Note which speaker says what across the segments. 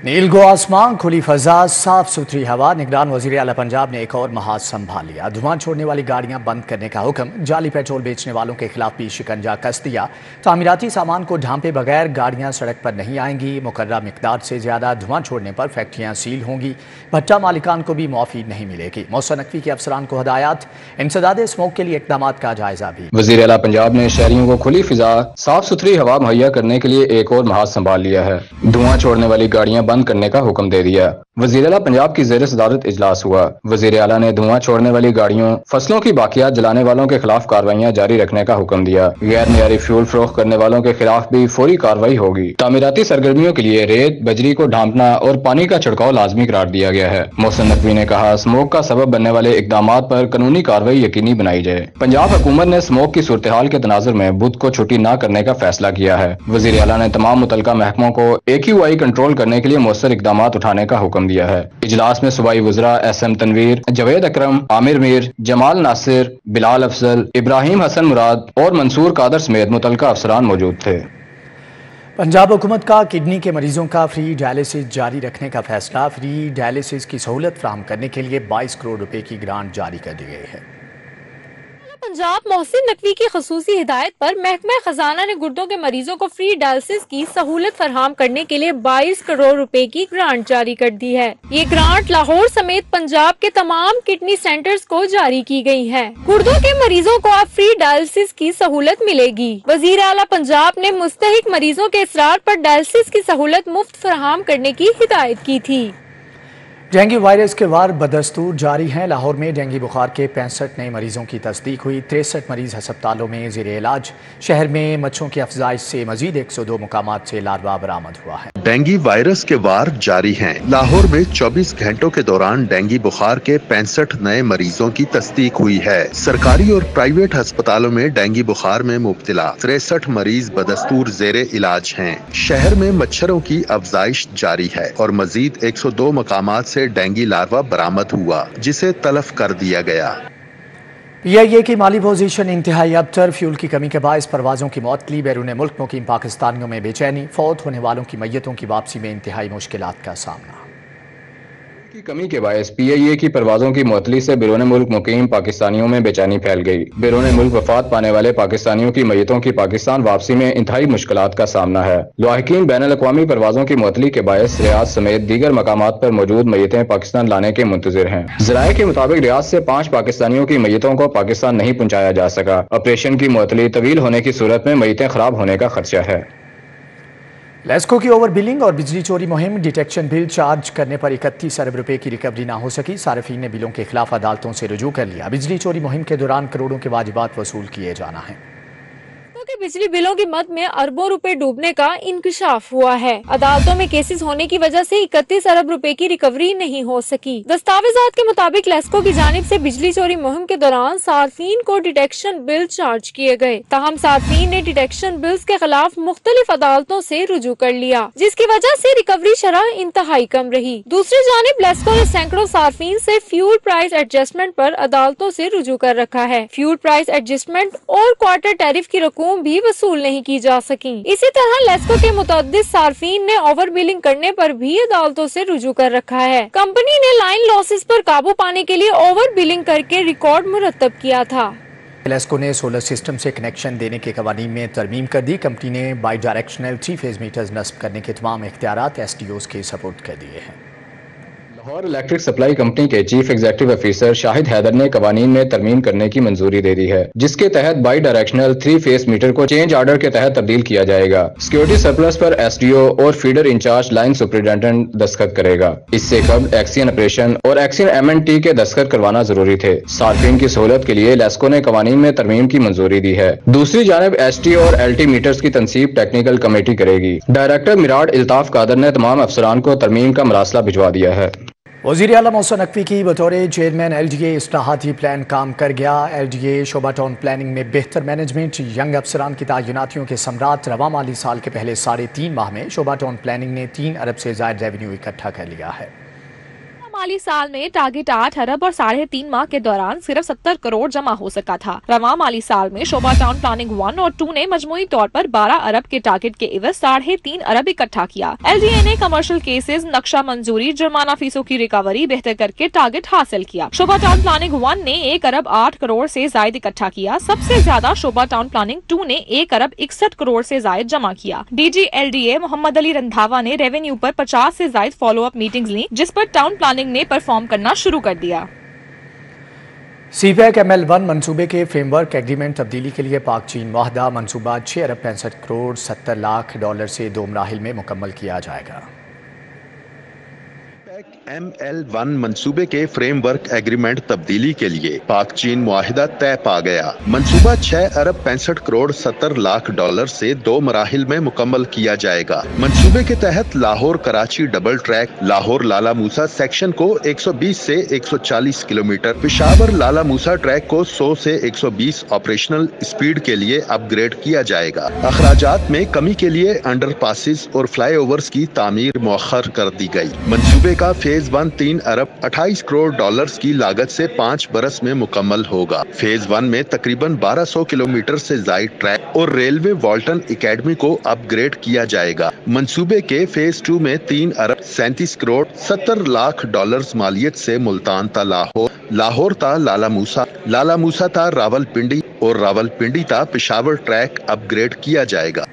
Speaker 1: नीलगो आसमान, खुली फजा, साफ सुथरी हवा। निगरान वजीर आला पंजाब ने एक और महाज संभाल लिया। धुआं छोड़ने वाली गाड़ियां बंद करने का हुक्म। जाली पेट्रोल बेचने वालों के खिलाफ भी शिकंजा कस दिया। तामीराती सामान को ढांपे बगैर गाड़ियां सड़क पर नहीं आएंगी। मुकर्रर मिकदार से ज्यादा धुआं छोड़ने पर फैक्ट्रियां सील होंगी। भट्टा मालिकान को भी मुआफी नहीं मिलेगी। मौसम नकवी के अफसरान को हदायत। इंसदाद स्मोक के लिए इकदाम का जायजा भी।
Speaker 2: वजीर आला पंजाब ने शहरियों को खुली फिजा, साफ सुथरी हवा मुहैया करने के लिए एक और महाज संभाल लिया है। धुआं छोड़ने वाली गाड़ियां बंद करने का हुक्म दे दिया। वजीर आला पंजाब की ज़ेर सदारत इजलास हुआ। वजीर आला ने धुआं छोड़ने वाली गाड़ियों, फसलों की बाकियात जलाने वालों के खिलाफ कार्रवाइयां जारी रखने का हुक्म दिया। गैर मियारी फ्यूल फरोख्त करने वालों के खिलाफ भी फौरी कार्रवाई होगी। तामीराती सरगर्मियों के लिए रेत, बजरी को ढांपना और पानी का छिड़काव लाजमी करार दिया गया है। मौसम नकवी ने कहा, स्मोक का सबब बनने वाले इकदाम पर कानूनी कार्रवाई यकीनी बनाई जाए। पंजाब हुकूमत ने स्मोक की सूरत हाल के तनाजुर में बुध को छुट्टी न करने का फैसला किया है। वजीर आला ने तमाम मुतलका महकमों को AQI कंट्रोल करने के लिए मौसर इकदाम उठाने का हुक्म दिया है। इजलास में सूबाई वज़रा SM तनवीर, जवेद अकरम, आमिर मीर, जमाल नासिर, बिलाल अफजल, इब्राहिम हसन मुराद और मंसूर कादर समेत मुतलका अफसरान मौजूद थे।
Speaker 1: पंजाब हुकूमत का किडनी के मरीजों का फ्री डायलिसिस जारी रखने का फैसला। फ्री डायलिसिस की सहूलत फराहम करने के लिए 22 करोड़ रुपए की ग्रांट जारी कर दी गई है।
Speaker 3: पंजाब मोहसिन नकवी की खसूसी हिदायत पर महकमा खजाना ने गुर्दों के मरीजों को फ्री डायलिसिस की सहूलत फराहम करने के लिए 22 करोड़ रुपए की ग्रांट जारी कर दी है। ये ग्रांट लाहौर समेत पंजाब के तमाम किडनी सेंटर्स को जारी की गई है। गुर्दों के मरीजों को अब फ्री डायलिसिस की सहूलत मिलेगी। वजीर आला पंजाब ने मुस्तहिक मरीजों के इसरार पर डायलिसिस की सहूलत मुफ्त फराहम करने की हिदायत की थी।
Speaker 1: डेंगू वायरस के वार बदस्तूर जारी हैं। लाहौर में डेंगू बुखार के 65 नए मरीजों की तस्दीक हुई। 63 मरीज अस्पतालों में ज़ेर इलाज। शहर में मच्छरों की अफजाइश से मजीद 102 मुकामात से लार्वा बरामद हुआ है।
Speaker 4: डेंगू वायरस के वार जारी हैं। लाहौर में 24 घंटों के दौरान डेंगू बुखार के 65 नए मरीजों की तस्दीक हुई है। सरकारी और प्राइवेट अस्पतालों में डेंगू बुखार में मुब्तला 63 मरीज बदस्तूर ज़ेर इलाज हैं। शहर में मच्छरों की अफजाइश जारी है और मजीद 102 मुकामात से डेंगू लार्वा बरामद हुआ, जिसे तलफ कर दिया गया।
Speaker 1: PIA की माली पोजीशन इंतहाई अबतर। फ्यूल की कमी के बायस परवाजों की मअतली। बैरून मुल्क मुकीम पाकिस्तानियों में बेचैनी। फौत होने वालों की मैयतों की वापसी में इंतहाई मुश्किलात का सामना।
Speaker 2: की कमी के बायस PIA की परवाजों की मुअतली से बैरून मुल्क मुकीम पाकिस्तानियों में बेचैनी फैल गई। बैरून मुल्क वफात पाने वाले पाकिस्तानियों की मैयतों की पाकिस्तान वापसी में इंतहाई मुश्किलात का सामना है। लवाहिकीन बैनुल अक़वामी परवाजों की मुअतली के बायस रियाद समेत दीगर मकामात पर मौजूद मैयतें पाकिस्तान लाने के मुंतजिर हैं। ज़राए के मुताबिक रियाद से 5 पाकिस्तानियों की मैयतों को पाकिस्तान नहीं पहुंचाया जा सका। ऑपरेशन की मुअतली तवील होने की सूरत में मैयतें खराब होने का खदशा है।
Speaker 1: लेस्को की ओवर बिलिंग और बिजली चोरी मुहिम। डिटेक्शन बिल चार्ज करने पर 31 अरब रुपए की रिकवरी ना हो सकी। सार्फिन ने बिलों के खिलाफ अदालतों से रुजू कर लिया। बिजली चोरी मुहिम के दौरान करोड़ों के वाजिबात वसूल किए जाना है।
Speaker 3: के बिजली बिलों की मद में अरबों रुपए डूबने का इंकशाफ हुआ है। अदालतों में केसेस होने की वजह से 31 अरब रुपए की रिकवरी नहीं हो सकी। दस्तावेजात के मुताबिक लेस्को की जानिब से बिजली चोरी मुहिम के दौरान सार्फिन को डिटेक्शन बिल चार्ज किए गए। ताहम सार्फिन ने डिटेक्शन बिल्स के खिलाफ मुख्तलिफ अदालतों से रुजू कर लिया, जिसकी वजह से रिकवरी शरह इंतहाई कम रही। दूसरी जानिब लेस्को ने सैकड़ों सार्फिन से फ्यूल प्राइस एडजस्टमेंट पर अदालतों से रुजू कर रखा है। फ्यूल प्राइस एडजस्टमेंट और क्वार्टर टैरिफ की रकूम भी वसूल नहीं की जा सकी। इसी तरह लेस्को के मुतअद्दिद सार्फिन ने ओवर बिलिंग करने पर भी अदालतों से रुजू कर रखा है। कंपनी ने लाइन लॉसेस पर काबू पाने के लिए ओवर बिलिंग करके रिकॉर्ड मुरतब किया था।
Speaker 1: लेस्को ने सोलर सिस्टम से कनेक्शन देने के कवानीन में तरमीम कर दी। कंपनी ने बाई डायरेक्शनल 3 फेज मीटर्स नस्ब करने के तमाम इख्तियारात SDOs के सपोर्ट कर दिए हैं।
Speaker 2: लाहौर इलेक्ट्रिक सप्लाई कंपनी के chief executive officer Shahid Haider ने कवानीन में तरमीम करने की मंजूरी दे दी है, जिसके तहत बाई डायरेक्शनल 3 फेस मीटर को चेंज ऑर्डर के तहत तब्दील किया जाएगा। सिक्योरिटी सरप्लस पर SDO और फीडर इंचार्ज लाइन सुपरिटेंडेंट दस्तखत करेगा। इससे कबल एक्सियन ऑपरेशन और एक्सियन MNT के दस्तखत करवाना जरूरी थे। सार्फिन की सहूलत के लिए लेस्को ने कवानीन में तरमीम की मंजूरी दी है। दूसरी जानब ST और LT मीटर्स की तनसीब टेक्निकल कमेटी करेगी। डायरेक्टर मिराड इल्ताफ कादर ने तमाम अफसरान को तरमीम का मरासला भिजवा दिया है।
Speaker 1: वज़ीर आला मौसम नकवी की बतौर चेयरमैन LDA इस्लाहाती प्लान काम कर गया। LDA शोबा टाउन प्लानिंग में बेहतर मैनेजमेंट, यंग अफसरान की तैनातियों के सम्राट। रवा माली साल के पहले 3.5 माह में शोबा टाउन प्लानिंग ने 3 अरब से ज़ायद रेवेन्यू इकट्ठा कर लिया है।
Speaker 5: माली साल में टारगेट 8 अरब और 3.5 माह के दौरान सिर्फ 70 करोड़ जमा हो सका था। रवां माली साल में शोभा टाउन प्लानिंग 1 और 2 ने मजमूई तौर पर 12 अरब के टारगेट के एवज 3.5 अरब इकट्ठा किया। LDA ने कमर्शियल केसेस, नक्शा मंजूरी, जुर्माना फीसों की रिकवरी बेहतर करके टारगेट हासिल किया। शोभा टाउन प्लानिंग 1 ने 1 अरब 8 करोड़ से जायद इकट्ठा किया। सबसे ज्यादा शोभा टाउन प्लानिंग 2 ने 1 अरब 61 करोड़ से जायद जमा किया। DG LDA मोहम्मद अली रंधावा ने रेवेन्यू पर 50 से जायद फॉलो अप मीटिंग्स ली, जिस पर टाउन प्लानिंग ने परफॉर्म करना शुरू कर दिया।
Speaker 1: CPEC ML1 मंसूबे के फ्रेमवर्क एग्रीमेंट तब्दीली के लिए पाक चीन मुआहदा मंसूबा 6 अरब 65 करोड़ 70 लाख डॉलर से 2 मराहिल में मुकम्मल किया जाएगा।
Speaker 4: ML1 मंसूबे के फ्रेमवर्क एग्रीमेंट तब्दीली के लिए पाक चीन मुआहिदा तय पा गया। मंसूबा 6 अरब 65 करोड़ 70 लाख डॉलर से 2 मराहिल में मुकम्मल किया जाएगा। मंसूबे के तहत लाहौर कराची डबल ट्रैक, लाहौर लाला मूसा सेक्शन को 120 से 140 किलोमीटर, पेशावर लाला मूसा ट्रैक को 100 से 120 ऑपरेशनल स्पीड के लिए अपग्रेड किया जाएगा। अखराजात में कमी के लिए अंडर पासिस और फ्लाईओवर्स की तामीर मौखर कर दी गई। मंसूबे का फेज 1 3 अरब 28 करोड़ डॉलर्स की लागत से 5 बरस में मुकम्मल होगा। फेज 1 में तकरीबन 1200 किलोमीटर से जायद ट्रैक और रेलवे वॉल्टन एकेडमी को अपग्रेड किया जाएगा। मंसूबे के फेज 2 में 3 अरब 37 करोड़ 70 लाख डॉलर्स मालियत से मुल्तान ता लाहौर, लाहौर ता लाला मूसा ता रावलपिंडी और रावलपिंडी ता पेशावर ट्रैक अपग्रेड किया जाएगा।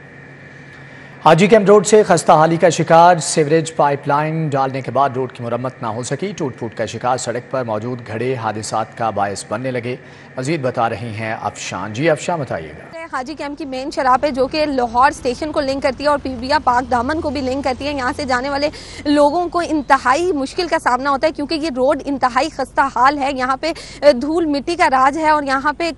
Speaker 1: हाजी कैंप रोड से खस्ता हाली का शिकार, सीवरेज पाइपलाइन डालने के बाद रोड की मुरम्मत ना हो सकी। टूट फूट का शिकार सड़क पर मौजूद घड़े हादसात का बायस बनने लगे। मजीद बता रही हैं अफशान। जी अफशान, बताइएगा।
Speaker 6: हाजी कैंप की मेन शराब है जो कि लाहौर स्टेशन को लिंक करती है और पीबिया पाक दामन को भी लिंक करती है। यहाँ से जाने वाले लोगों को इंतहाई मुश्किल का सामना होता है क्योंकि ये रोड इंतहाई खस्ता हाल है। यहाँ पे धूल मिट्टी का राज है और यहाँ पे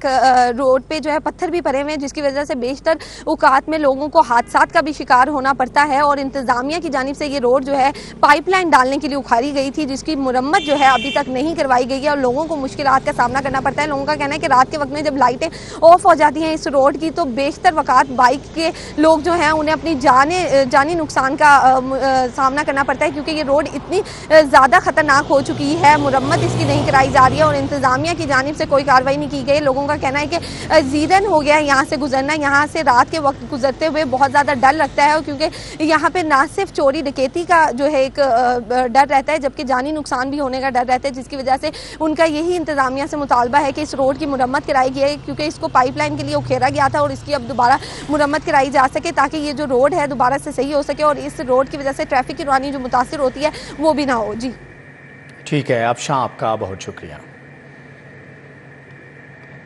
Speaker 6: रोड पे जो है पत्थर भी पड़े हुए हैं, जिसकी वजह से बेशतर औकात में लोगों को हादसात का भी शिकार होना पड़ता है। और इंतजामिया की जानिब से ये रोड जो है पाइपलाइन डालने के लिए उखाड़ी गई थी, जिसकी मुरम्मत जो है अभी तक नहीं करवाई गई है और लोगों को मुश्किलात का सामना करना पड़ता है। लोगों का कहना है कि रात के वक्त में जब लाइटें ऑफ हो जाती हैं इस रोड की, तो बेशतर वक़ात बाइक के लोग जो हैं उन्हें अपनी जानी नुकसान का सामना करना पड़ता है क्योंकि ये रोड इतनी ज़्यादा ख़तरनाक हो चुकी है। मुरम्मत इसकी नहीं कराई जा रही है और इंतज़ामिया की जानिब से कोई कार्रवाई नहीं की गई। लोगों का कहना है कि ज़ीरन हो गया है यहाँ से गुजरना। यहाँ से रात के वक्त गुजरते हुए बहुत ज़्यादा डर लगता है क्योंकि यहाँ पे ना सिर्फ चोरी डकैती का जो है एक डर रहता है, जबकि जानी नुकसान भी होने का डर रहता है, जिसकी वजह से उनका यही इंतज़ामिया से मुतालबा है कि इस रोड की मुरम्मत कराई गई क्योंकि इसको पाइपलाइन के लिए उखेरा गया था और इसकी अब दोबारा मुरम्मत कराई जा सके ताकि ये जो रोड है दोबारा से सही हो सके और इस रोड की वजह से ट्रैफिक की रवानी जो मुतासिर होती है वो भी ना हो। जी
Speaker 1: ठीक है अफशान, आपका बहुत शुक्रिया।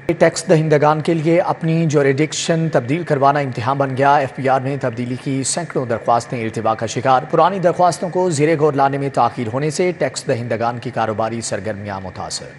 Speaker 1: टैक्स दहिंदगान के लिए अपनी ज्यूरिडिक्शन तब्दील करवाना इम्तिहान बन गया। FPR में तब्दीली की सैकड़ों दरख्वास्तें इल्तिवा का शिकार। पुरानी दरख्वास्तों को ज़ेरे गौर लाने में ताख़ीर होने से टैक्स दहिंदगान की कारोबारी सरगर्मियाँ मुतासर।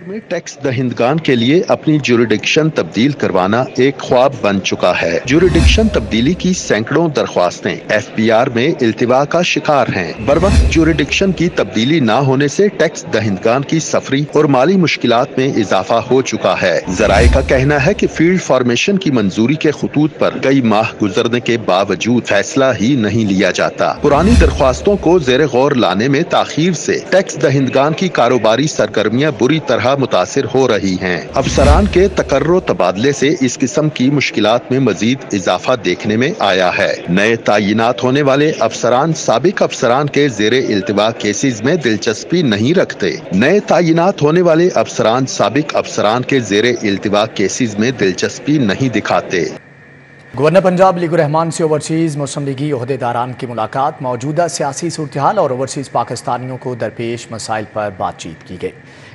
Speaker 4: में टैक्स दहिंदगान के लिए अपनी ज्यूरिडिक्शन तब्दील करवाना एक ख्वाब बन चुका है। ज्यूरिडिक्शन तब्दीली की सैकड़ों दरख्वास्तें FPR में इल्तिवा का शिकार हैं। बरवक्त ज्यूरिडिक्शन की तब्दीली न होने से टैक्स दहिंदगान की सफरी और माली मुश्किलात में इजाफा हो चुका है। ज़राए का कहना है कि फील्ड फॉर्मेशन की मंजूरी के खतूत पर कई माह गुजरने के बावजूद फैसला ही नहीं लिया जाता। पुरानी दरख्वास्तों को ज़ेरे गौर लाने में ताखीर से टैक्स दहिंदगान की कारोबारी सरगर्मियाँ बुरी तरह मुतासिर हो रही हैं। अफसरान के तकर्रो तबादले से इस किस्म की मुश्किलात में मजीद इजाफा देखने में आया है। नए तायिनात होने वाले अफसरान साबिक अफसरान के ज़ेरे इल्तिवा केसेस में दिलचस्पी नहीं रखते। नए तायिनात होने वाले अफसरान साबिक अफसरान के ज़ेरे इल्तिवा केसेस में दिलचस्पी नहीं दिखाते।
Speaker 1: गवर्नर पंजाब लीग रहमान से ओवरसीज़ मुस्लिम लीगी ओहदेदारान की मुलाकात। मौजूदा सियासी सूरत-ए-हाल और ओवरसीज़ पाकिस्तानियों को दरपेश मसाइल पर बातचीत की गई।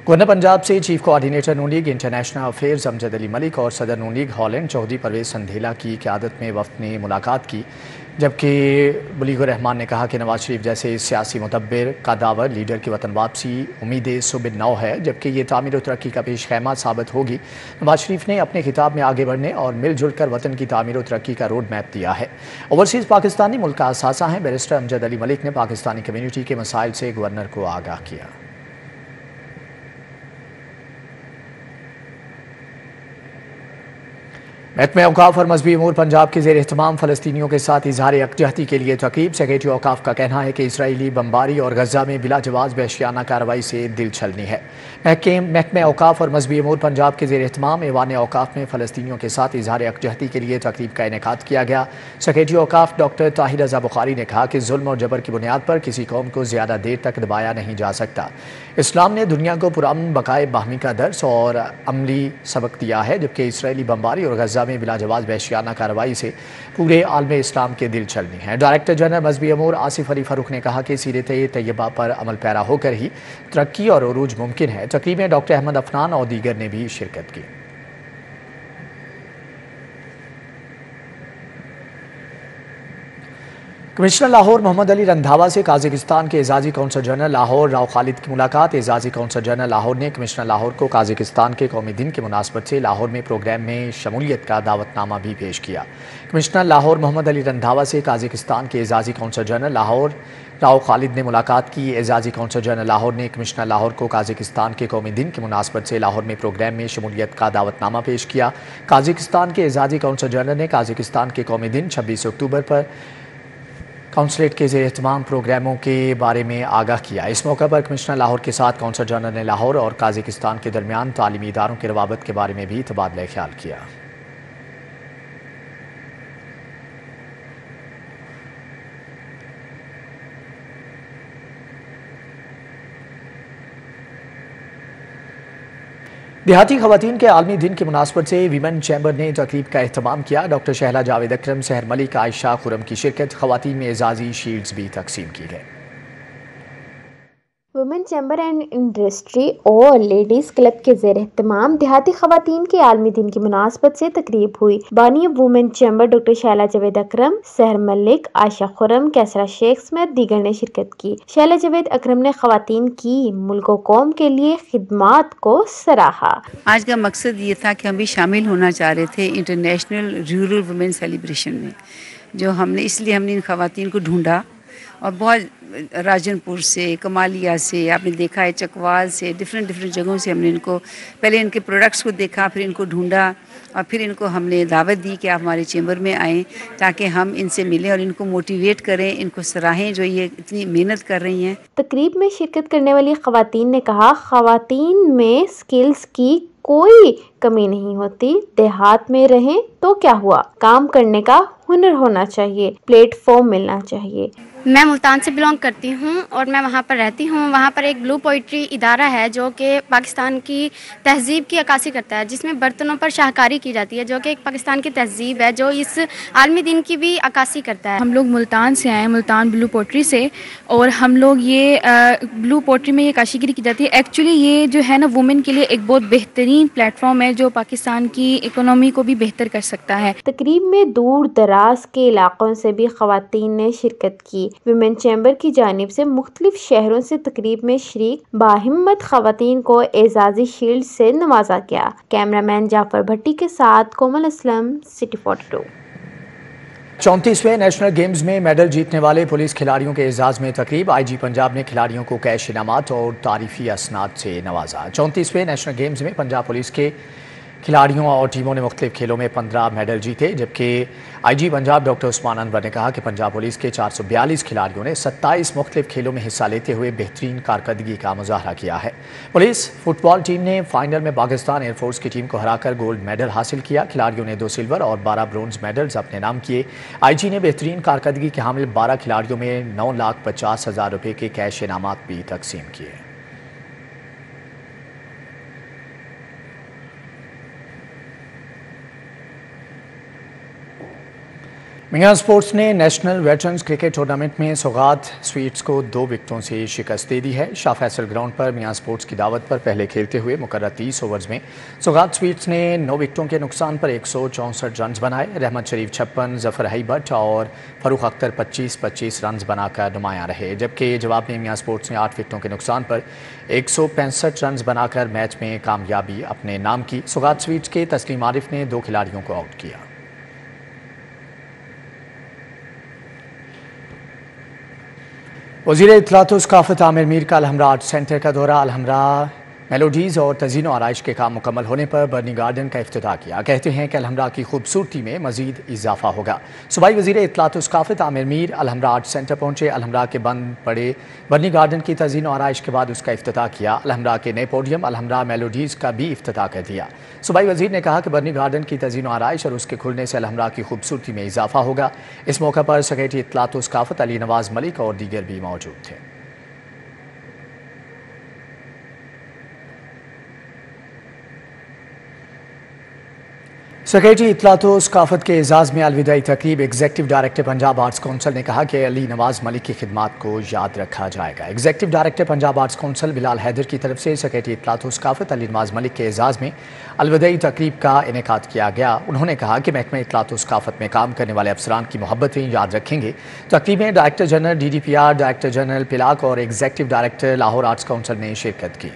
Speaker 1: गवर्नर पंजाब से chief coordinator Noon league international affairs Amjad Ali Malik और सदर नून लीग हॉलैंड चौधरी परवेज संधेला की क़यादत में वफ़द ने मुलाकात की, जबकि लीग रहमान ने कहा कि नवाज शरीफ जैसे सियासी मुदब्बिर कदावर लीडर की वतन वापसी उम्मीद सुबह नौ है, जबकि ये तामीर और तरक्की का पेश खैमा साबित होगी। नवाज शरीफ ने अपने खिताब में आगे बढ़ने और मिलजुल कर वतन की तामीर और तरक्की का रोड मैप दिया है। ओवरसीज़ पाकिस्तानी मुल्क का असासा हैं। बैरिस्टर अमजद अली मलिक ने पाकिस्तानी कम्यूनिटी के मसाइल से गवर्नर को आगाह किया। महकमे औकाफ और मजहबी अमूर पंजाब के ज़ेर एहतमाम फ़लस्तीनियों के साथ इजहार यकजहती के लिए तक़रीब। सेक्रेटरी औकाफ का कहना है कि इसराइली बमबारी और गजा में बिला जवाज़ वहशियाना कार्रवाई से दिल छलनी है। महकमे औकाफ और मजहबी अमूर पंजाब के ज़ेर एहतमाम ऐवान औकाफ में फ़लस्तीनियों के साथ इजहार यकजहती के लिए तक़रीब का इनेकाद किया गया। सेक्रेटरी औकाफ डॉक्टर ताहिर रज़ा बुखारी ने कहा कि जुल्म और जबर की बुनियाद पर किसी कौम को ज़्यादा देर तक दबाया नहीं जा सकता। इस्लाम ने दुनिया को पुरअमन बकाए बाहमी का दर्स और अमली सबक दिया है, जबकि इसराइली बमबारी और गजा में बिला जवाज़ वहशियाना कार्रवाई से पूरे आलम इस्लाम के दिल छलनी है। डायरेक्टर जनरल मजहबी अमूर आसिफ अली फ़ारूक ने कहा कि सीरत तैयबा पर अमल पैरा होकर ही तरक्की और उरूज मुमकिन है। तकरीब में डॉक्टर अहमद अफनान और दीगर ने भी शिरकत की। कमिश्नर लाहौर मोहम्मद अली रंधावा से काज़िकिस्तान के एजाज़ी कौंसल जनरल लाहौर राव खालिद की मुलाकात। एजाज़ी कौंसल जनरल लाहौर ने कमिश्नर लाहौर को काज़िकिस्तान के कौमी दिन की मुनासबत से लाहौर में प्रोग्राम में शमूलियत का दावतनामा भी पेश किया। कमिश्नर लाहौर मोहम्मद अली रंधावा से काज़िकिस्तान के एजाज़ी कौंसल जनरल लाहौर राव खालिद ने मुलाकात की। एजाज़ी कौंसल जनरल लाहौर ने कमिश्नर लाहौर को काज़िकिस्तान के कौमी दिन की मुनासबत से लाहौर में प्रोग्राम में शमूलियत का दावतनामा पेश किया। काज़िकिस्तान के एजाज़ी कौंसल जनरल ने काज़िकिस्तान के कौमी दिन 26 अक्टूबर पर काउंसलेट के ज़ेर एहतमाम प्रोग्रामों के बारे में आगाह किया। इस मौके पर कमिश्नर लाहौर के साथ कौंसल जनरल ने लाहौर और काज़िकिस्तान के दरमियान तालीमी इदारों के रवाबत के बारे में भी तबादला ख्याल किया। देहाती खवातीन के आलमी दिन की मुनासबत से वीमेन चैम्बर ने तकरीब का एहतमाम किया। डॉक्टर शहला जावेद अकरम, सहर मलिक, आयशा खुरम की शिरकत। खवातीन में एजाज़ी शील्ड्स भी तकसीम की गई।
Speaker 7: वुमेन चैम्बर एंड इंडस्ट्री और लेडीज़ क्लब के ज़ेर एहतमाम देहाती खवातीन के आलमी दिन की मुनासबत से तकरीब हुई। बानी women chamber doctor Shahla Javed Akram, Sahar Malik, Ayesha Khurram, Qaisra Sheikh समेत दीगर ने शिरकत की। शहला जावेद अकरम ने खवातीन की मुल्क व कौम के लिए खिदमात को सराहा।
Speaker 8: आज का मकसद ये था कि हम भी शामिल होना चाह रहे थे इंटरनेशनल रूरल वुमेन सेलिब्रेशन में, जो इसलिए हमने इन खवातीन को ढूंढा और बहुत राजनपुर से, कमालिया से, आपने देखा है चकवाल से, डिफरेंट जगहों से हमने इनको पहले इनके प्रोडक्ट्स को देखा, फिर इनको ढूंढा और फिर इनको हमने दावत दी कि आप हमारे चैम्बर में आएँ ताकि हम इनसे मिलें और इनको मोटिवेट करें, इनको सराहें जो ये इतनी मेहनत कर रही हैं।
Speaker 7: तकरीब में शिरकत करने वाली खवातीन ने कहा, खवातीन में स्किल्स की कोई कमी नहीं होती। देहात में रहें तो क्या हुआ, काम करने का हुनर होना चाहिए, प्लेटफॉर्म मिलना चाहिए।
Speaker 9: मैं मुल्तान से बिलोंग करती हूँ और मैं वहाँ पर रहती हूँ। वहाँ पर एक ब्लू पोइट्री इदारा है जो कि पाकिस्तान की तहज़ीब की अक्कासी करता है, जिसमें बर्तनों पर शाहकारी की जाती है, जो कि एक पाकिस्तान की तहज़ीब है जो इस आलमी दिन की भी अक्कासी करता है।
Speaker 10: हम लोग मुल्तान से आए, मुल्तान ब्लू पोइट्री से, और हम लोग ये ब्लू पोइट्री में ये काशीगिरी की जाती है। एक्चुअली ये जो है ना वुमेन के लिए एक बहुत बेहतरीन प्लेटफॉर्म है जो पाकिस्तान की इकोनॉमी को भी बेहतर कर सकता है।
Speaker 7: तकरीब में दूर दराज के इलाकों से भी खवातीन ने शिरकत की। विमेन चैम्बर की जानिब से मुख्तलिफ शहरों से तकरीब में शरीक बाहिम्मत खवातीन को एजाजी शील्ड से नवाजा गया। कैमरामैन जाफर भट्टी के साथ कोमल असलम, सिटी 42।
Speaker 1: 34वें नेशनल गेम्स में मेडल जीतने वाले पुलिस खिलाड़ियों के एजाज में तकरीब। आईजी पंजाब ने खिलाड़ियों को कैश इनामात और तारीफी असनाद से नवाजा। 34वें नेशनल गेम्स में पंजाब पुलिस के खिलाड़ियों और टीमों ने मुख्तलिफ खेलों में 15 मेडल जीते, जबकि आईजी पंजाब डॉक्टर उस्मान अनवर ने कहा कि पंजाब पुलिस के 442 खिलाड़ियों ने 27 मुख्तलिफ खेलों में हिस्सा लेते हुए बेहतरीन कारकर्दगी का मुजाहरा किया है। पुलिस फुटबॉल टीम ने फाइनल में पाकिस्तान एयरफोर्स की टीम को हराकर गोल्ड मेडल हासिल किया। खिलाड़ियों ने 2 सिल्वर और 12 ब्रोंज मेडल्स अपने नाम किए। आईजी ने बेहतरीन कारकर्दगी के हामिल 12 खिलाड़ियों में 9,50,000 रुपये के कैश इनामात भी तकसीम किए। मियां स्पोर्ट्स ने नेशनल वेटरन्स क्रिकेट टूर्नामेंट में सौगात स्वीट्स को 2 विकेटों से शिकस्त दे दी है। शाह फैसल ग्राउंड पर मियां स्पोर्ट्स की दावत पर पहले खेलते हुए मुकर्रर 30 ओवर्स में सौगात स्वीट्स ने 9 विकेटों के नुकसान पर 164 रन बनाए। रहमत शरीफ 56, जफर हईबट और फरूख अख्तर 25-25 रन बनाकर नुमायां रहे, जबकि जवाब में मियां स्पोर्ट्स ने 8 विकेटों के नुकसान पर 165 रन बनाकर मैच में कामयाबी अपने नाम की। सौगात स्वीट्स के तस्लीम आरिफ ने 2 खिलाड़ियों को आउट किया। वज़ीर इत्तलात व सकाफ़त आमिर मीर का अलहमरा आर्ट सेंटर का दौरा। अलहमरा मेलोडीज़ और तज़ीन आराइश के काम मुकम्मल होने पर बर्नी गार्डन का इफ्तिताह किया। कहते हैं कि अलहमरा की खूबसूरती में मज़ीद इजाफा होगा। सूबाई वज़ीर इत्तलात उस्काफ़त आमिर मीर अलहमरा आर्ट सेंटर पहुँचे। अलहमरा के बंद पड़े बर्नी गार्डन की तज़ीन आराइश के बाद उसका इफ्तिताह किया। अलहमरा के नए पोडियम अलहमरा मेलोडीज़ का भी इफ्तिताह कर दिया। सूबाई वज़ीर ने कहा कि बर्नी गार्डन की तज़ीन आराइश और उसके खुलने से अलहमरा की खूबसूरती में इजाफा होगा। इस मौका पर सेक्रेटरी इत्तलात उस्काफ़त अली नवाज़ मलिक और दीगर भी मौजूद थे। सेक्रेटरी इत्तलात व सकाफत के एजाज़ में अलविदाई तकरीब executive director Punjab arts council ने कहा कि अली नवाज़ मलिक की खिदमात को याद रखा जाएगा। Executive director Punjab arts council Bilal Haider की तरफ से सेक्रेटरी इत्तलात व सकाफत अली नवाज़ मलिक के एजाज़ में अलविदाई तकरीब का इनेकाद किया गया। उन्होंने कहा कि महकमे इत्तलात व सकाफत में काम करने वाले अफसरान की मोहब्बतें याद रखेंगे। तकरीब में director general DDPR, director general PILAC और executive director Lahore arts council ने शिरकत की।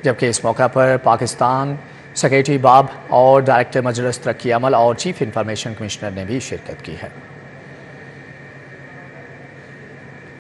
Speaker 1: जबकि इस मौका पर पाकिस्तान सेक्रेटरी बाब और डायरेक्टर मजलिस तरक्की अमल और चीफ इंफॉर्मेशन कमिश्नर ने भी शिरकत की है।